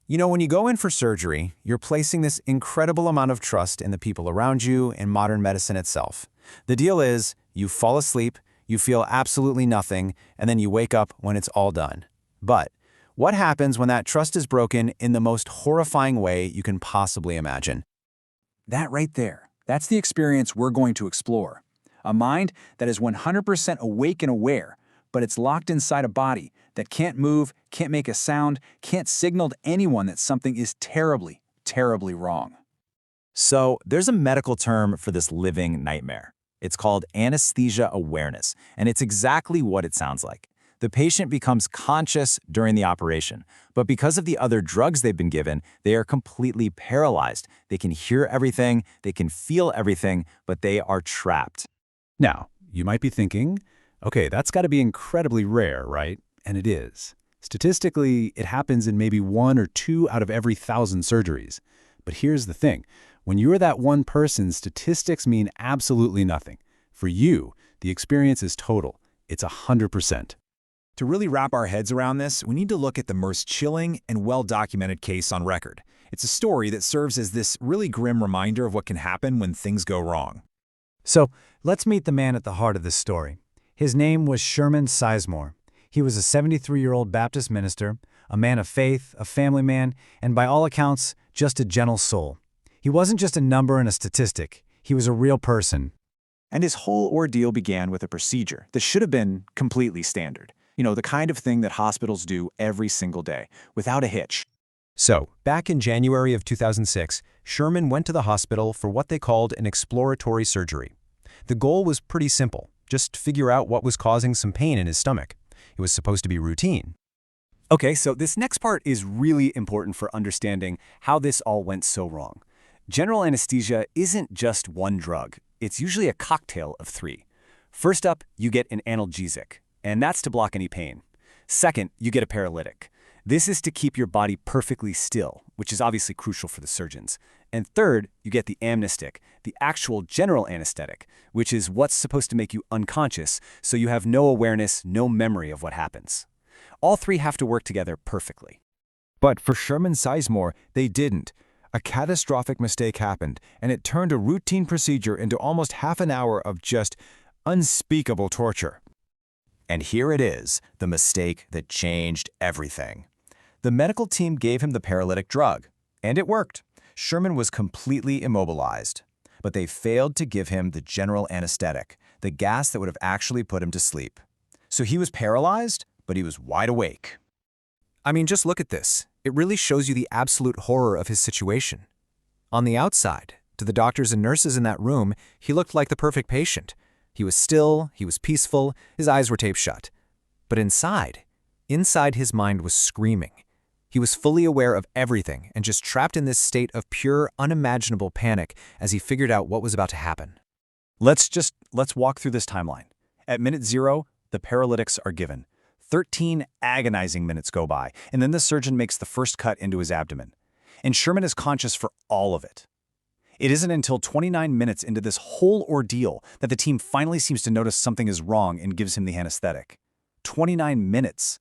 You know, when you go in for surgery, you're placing this incredible amount of trust in the people around you and modern medicine itself. The deal is, you fall asleep, you feel absolutely nothing, and then you wake up when it's all done. But what happens when that trust is broken in the most horrifying way you can possibly imagine? That right there, that's the experience we're going to explore. A mind that is 100% awake and aware, but it's locked inside a body that can't move, can't make a sound, can't signal to anyone that something is terribly, terribly wrong. So there's a medical term for this living nightmare. It's called anesthesia awareness, and it's exactly what it sounds like. The patient becomes conscious during the operation, but because of the other drugs they've been given, they are completely paralyzed. They can hear everything, they can feel everything, but they are trapped. Now, you might be thinking, okay, that's got to be incredibly rare, right? And it is. Statistically, it happens in maybe 1 or 2 out of every 1,000 surgeries. But here's the thing. When you're that one person, statistics mean absolutely nothing. For you, the experience is total. It's 100%. To really wrap our heads around this, we need to look at the most chilling and well-documented case on record. It's a story that serves as this really grim reminder of what can happen when things go wrong. So, let's meet the man at the heart of this story. His name was Sherman Sizemore. He was a 73-year-old Baptist minister, a man of faith, a family man, and by all accounts, just a gentle soul. He wasn't just a number and a statistic. He was a real person. And his whole ordeal began with a procedure that should have been completely standard. You know, the kind of thing that hospitals do every single day, without a hitch. So, back in January of 2006, Sherman went to the hospital for what they called an exploratory surgery. The goal was pretty simple, just figure out what was causing some pain in his stomach. It was supposed to be routine. Okay, so this next part is really important for understanding how this all went so wrong. General anesthesia isn't just one drug. It's usually a cocktail of 3. First up, you get an analgesic, and that's to block any pain. Second, you get a paralytic. This is to keep your body perfectly still, which is obviously crucial for the surgeons. And third, you get the amnestic, the actual general anesthetic, which is what's supposed to make you unconscious, so you have no awareness, no memory of what happens. All 3 have to work together perfectly. But for Sherman Sizemore, they didn't. A catastrophic mistake happened, and it turned a routine procedure into almost half an hour of just unspeakable torture. And here it is, the mistake that changed everything. The medical team gave him the paralytic drug, and it worked. Sherman was completely immobilized. But they failed to give him the general anesthetic, the gas that would have actually put him to sleep. So he was paralyzed, but he was wide awake. I mean, just look at this. It really shows you the absolute horror of his situation. On the outside, to the doctors and nurses in that room, he looked like the perfect patient. He was still, he was peaceful, his eyes were taped shut. But inside his mind was screaming. He was fully aware of everything and just trapped in this state of pure, unimaginable panic as he figured out what was about to happen. Let's walk through this timeline. At minute 0, the paralytics are given. 13 agonizing minutes go by, and then the surgeon makes the first cut into his abdomen. And Sherman is conscious for all of it. It isn't until 29 minutes into this whole ordeal that the team finally seems to notice something is wrong and gives him the anesthetic. 29 minutes.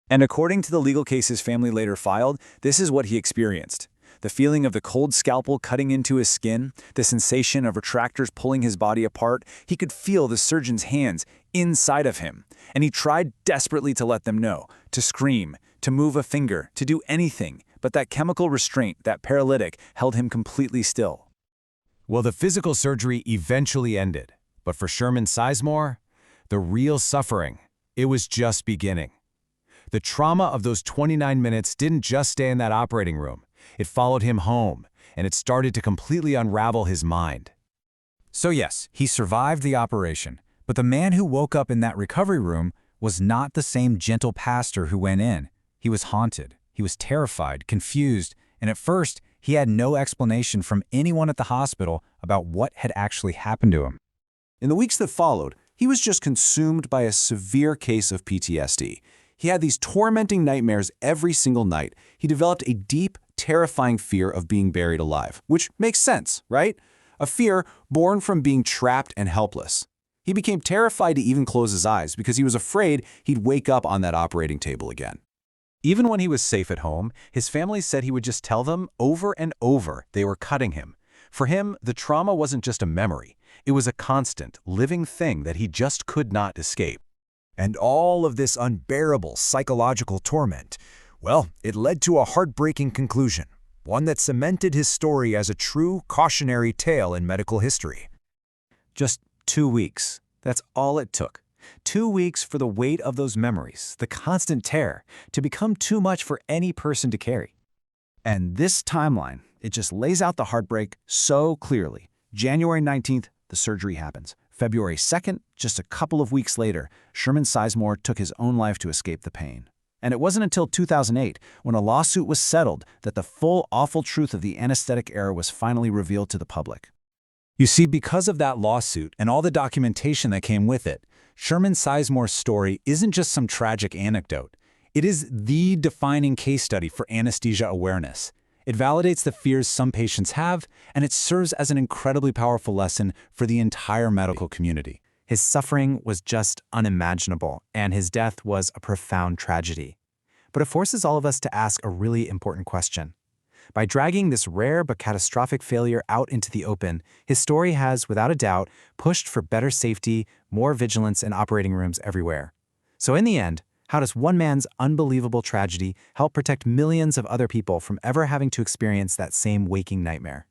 And according to the legal case his family later filed, this is what he experienced. The feeling of the cold scalpel cutting into his skin, the sensation of retractors pulling his body apart. He could feel the surgeon's hands inside of him, and he tried desperately to let them know, to scream, to move a finger, to do anything, but that chemical restraint, that paralytic, held him completely still. Well, the physical surgery eventually ended, but for Sherman Sizemore, the real suffering, it was just beginning. The trauma of those 29 minutes didn't just stay in that operating room. It followed him home, and it started to completely unravel his mind. So yes, he survived the operation, but the man who woke up in that recovery room was not the same gentle pastor who went in. He was haunted, he was terrified, confused, and at first, he had no explanation from anyone at the hospital about what had actually happened to him. In the weeks that followed, he was just consumed by a severe case of PTSD. He had these tormenting nightmares every single night. He developed a deep, terrifying fear of being buried alive, which makes sense, right? A fear born from being trapped and helpless. He became terrified to even close his eyes because he was afraid he'd wake up on that operating table again. Even when he was safe at home, his family said he would just tell them over and over they were cutting him. For him, the trauma wasn't just a memory. It was a constant, living thing that he just could not escape. And all of this unbearable psychological torment, well, it led to a heartbreaking conclusion, one that cemented his story as a true cautionary tale in medical history. Just 2 weeks. That's all it took. 2 weeks for the weight of those memories, the constant terror, to become too much for any person to carry. And this timeline, it just lays out the heartbreak so clearly. January 19th, the surgery happens. February 2nd, just a couple of weeks later, Sherman Sizemore took his own life to escape the pain. And it wasn't until 2008, when a lawsuit was settled, that the full awful truth of the anesthetic era was finally revealed to the public. You see, because of that lawsuit and all the documentation that came with it, Sherman Sizemore's story isn't just some tragic anecdote. It is the defining case study for anesthesia awareness. It validates the fears some patients have, and it serves as an incredibly powerful lesson for the entire medical community. His suffering was just unimaginable, and his death was a profound tragedy. But it forces all of us to ask a really important question. By dragging this rare but catastrophic failure out into the open, his story has, without a doubt, pushed for better safety, more vigilance in operating rooms everywhere. So in the end, how does one man's unbelievable tragedy help protect millions of other people from ever having to experience that same waking nightmare?